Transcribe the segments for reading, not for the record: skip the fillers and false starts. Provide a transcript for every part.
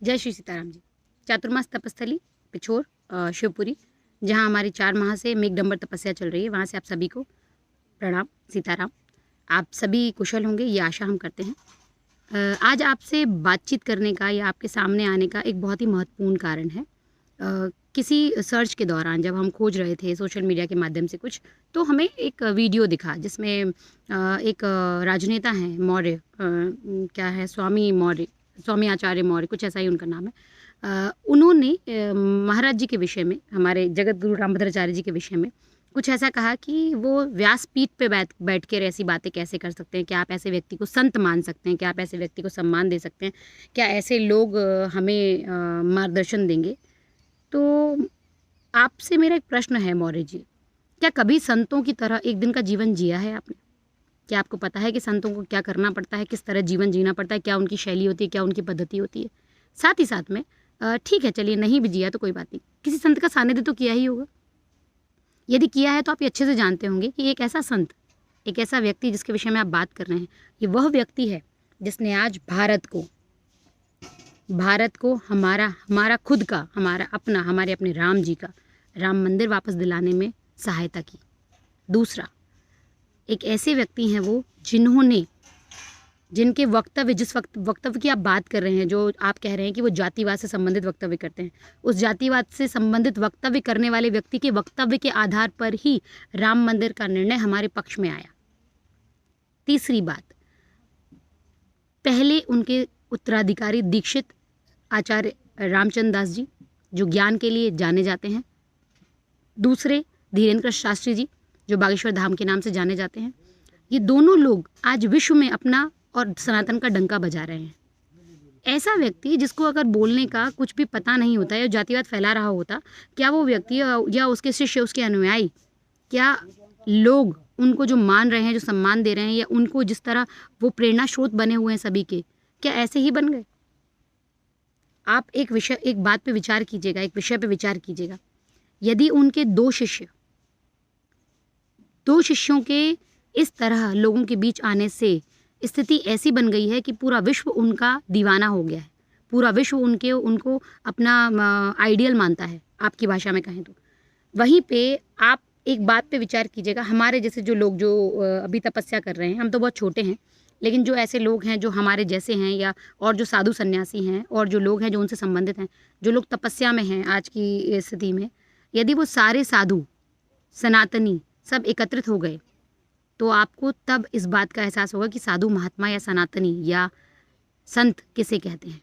जय श्री सीताराम जी। चातुर्मास तपस्थली पिछोर शिवपुरी, जहाँ हमारी 4 माह से मेघडंबर तपस्या चल रही है, वहाँ से आप सभी को प्रणाम, सीताराम। आप सभी कुशल होंगे, ये आशा हम करते हैं। आज आपसे बातचीत करने का या आपके सामने आने का एक बहुत ही महत्वपूर्ण कारण है। किसी सर्च के दौरान जब हम खोज रहे थे सोशल मीडिया के माध्यम से कुछ, तो हमें एक वीडियो दिखा जिसमें एक राजनेता हैं मौर्य, क्या है, स्वामी आचार्य मौर्य, कुछ ऐसा ही उनका नाम है। उन्होंने महाराज जी के विषय में, हमारे जगत गुरु रामभद्राचार्य जी के विषय में कुछ ऐसा कहा कि वो व्यासपीठ पे बैठ कर ऐसी बातें कैसे कर सकते हैं, क्या आप ऐसे व्यक्ति को संत मान सकते हैं, क्या आप ऐसे व्यक्ति को सम्मान दे सकते हैं, क्या ऐसे लोग हमें मार्गदर्शन देंगे। तो आपसे मेरा एक प्रश्न है मौर्य जी, क्या कभी संतों की तरह एक दिन का जीवन जिया है आपने? क्या आपको पता है कि संतों को क्या करना पड़ता है, किस तरह जीवन जीना पड़ता है, क्या उनकी शैली होती है, क्या उनकी पद्धति होती है? साथ ही साथ में ठीक है, चलिए नहीं भी जिया तो कोई बात नहीं, किसी संत का सानिध्य तो किया ही होगा। यदि किया है तो आप ये अच्छे से जानते होंगे कि एक ऐसा संत, एक ऐसा व्यक्ति जिसके विषय में आप बात कर रहे हैं, ये वह व्यक्ति है जिसने आज भारत को हमारा खुद का, हमारे अपने राम जी का राम मंदिर वापस दिलाने में सहायता की। दूसरा, एक ऐसे व्यक्ति हैं वो जिनके वक्तव्य, जिस वक्तव्य की आप बात कर रहे हैं, जो आप कह रहे हैं कि वो जातिवाद से संबंधित वक्तव्य करते हैं, उस जातिवाद से संबंधित वक्तव्य करने वाले व्यक्ति के वक्तव्य के आधार पर ही राम मंदिर का निर्णय हमारे पक्ष में आया। तीसरी बात, पहले उनके उत्तराधिकारी दीक्षित आचार्य रामचंद्र दास जी, जो ज्ञान के लिए जाने जाते हैं। दूसरे, धीरेन्द्र कृष्ण शास्त्री जी, जो बागेश्वर धाम के नाम से जाने जाते हैं। ये दोनों लोग आज विश्व में अपना और सनातन का डंका बजा रहे हैं। ऐसा व्यक्ति जिसको अगर बोलने का कुछ भी पता नहीं होता या जातिवाद फैला रहा होता, क्या वो व्यक्ति या उसके शिष्य, उसके अनुयायी, क्या लोग उनको जो मान रहे हैं, जो सम्मान दे रहे हैं, या उनको जिस तरह वो प्रेरणा स्रोत बने हुए हैं सभी के, क्या ऐसे ही बन गए? आप एक बात पे विचार कीजिएगा, एक विषय पे विचार कीजिएगा। यदि उनके 2 शिष्यों के इस तरह लोगों के बीच आने से स्थिति ऐसी बन गई है कि पूरा विश्व उनका दीवाना हो गया है, पूरा विश्व उनको अपना आइडियल मानता है, आपकी भाषा में कहें तो। वहीं पे आप एक बात पे विचार कीजिएगा, हमारे जैसे जो लोग जो अभी तपस्या कर रहे हैं, हम तो बहुत छोटे हैं, लेकिन जो ऐसे लोग हैं जो हमारे जैसे हैं, या और जो साधु सन्यासी हैं, और जो लोग हैं जो उनसे संबंधित हैं, जो लोग तपस्या में हैं आज की स्थिति में, यदि वो सारे साधु सनातनी सब एकत्रित हो गए, तो आपको तब इस बात का एहसास होगा कि साधु महात्मा या सनातनी या संत किसे कहते हैं।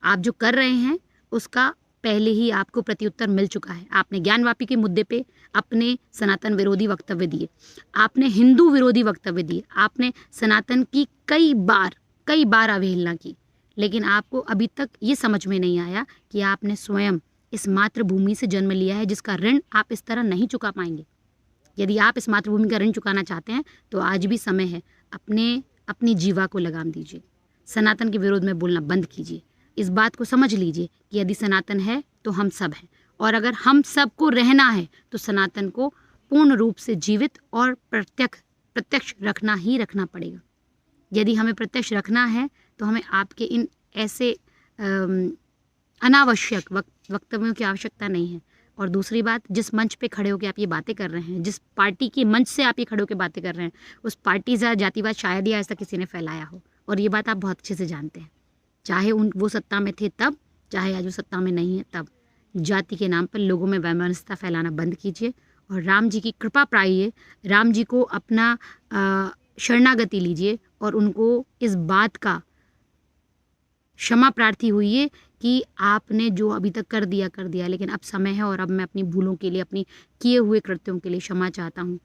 आप जो कर रहे हैं उसका पहले ही आपको प्रत्युत्तर मिल चुका है। आपने ज्ञानवापी के मुद्दे पे अपने सनातन विरोधी वक्तव्य दिए, आपने हिंदू विरोधी वक्तव्य दिए, आपने सनातन की कई बार अवहेलना की, लेकिन आपको अभी तक ये समझ में नहीं आया कि आपने स्वयं इस मातृभूमि से जन्म लिया है, जिसका ऋण आप इस तरह नहीं चुका पाएंगे। यदि आप इस मातृभूमि का ऋण चुकाना चाहते हैं तो आज भी समय है, अपनी जीवा को लगाम दीजिए, सनातन के विरोध में बोलना बंद कीजिए। इस बात को समझ लीजिए कि यदि सनातन है तो हम सब हैं, और अगर हम सबको रहना है तो सनातन को पूर्ण रूप से जीवित और प्रत्यक्ष रखना पड़ेगा। यदि हमें प्रत्यक्ष रखना है तो हमें आपके इन ऐसे अनावश्यक वक्तव्यों की आवश्यकता नहीं है। और दूसरी बात, जिस मंच पे खड़े होकर आप ये बातें कर रहे हैं, जिस पार्टी के मंच से आप ये खड़े होकर बातें कर रहे हैं, उस पार्टी से जातिवाद शायद ही आज तक किसी ने फैलाया हो, और ये बात आप बहुत अच्छे से जानते हैं। चाहे वो सत्ता में थे तब, चाहे आज वो सत्ता में नहीं है तब। जाति के नाम पर लोगों में वैमनस्यता फैलाना बंद कीजिए और राम जी की कृपा पाइए, राम जी को अपना शरणागति लीजिए, और उनको इस बात का क्षमा प्रार्थी हुई कि आपने जो अभी तक कर दिया, लेकिन अब समय है और अब मैं अपनी भूलों के लिए, अपनी किए हुए कृत्यों के लिए क्षमा चाहता हूँ।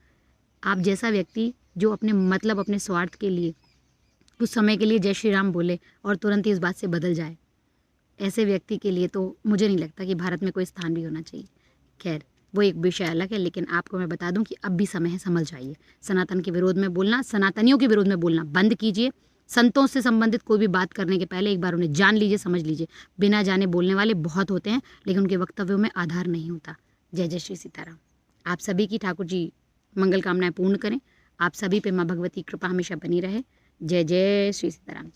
आप जैसा व्यक्ति जो अपने स्वार्थ के लिए कुछ समय के लिए जय श्री राम बोले और तुरंत ही इस बात से बदल जाए, ऐसे व्यक्ति के लिए तो मुझे नहीं लगता कि भारत में कोई स्थान भी होना चाहिए। खैर, वो एक विषय अलग है, लेकिन आपको मैं बता दूं कि अब भी समय है, समझ जाइए। सनातन के विरोध में बोलना, सनातनियों के विरोध में बोलना बंद कीजिए। संतों से संबंधित कोई भी बात करने के पहले एक बार उन्हें जान लीजिए, समझ लीजिए। बिना जाने बोलने वाले बहुत होते हैं, लेकिन उनके वक्तव्यों में आधार नहीं होता। जय जय श्री सीताराम। आप सभी की ठाकुर जी मंगल कामनाएं पूर्ण करें। आप सभी पे माँ भगवती कृपा हमेशा बनी रहे। जय जय श्री सीताराम।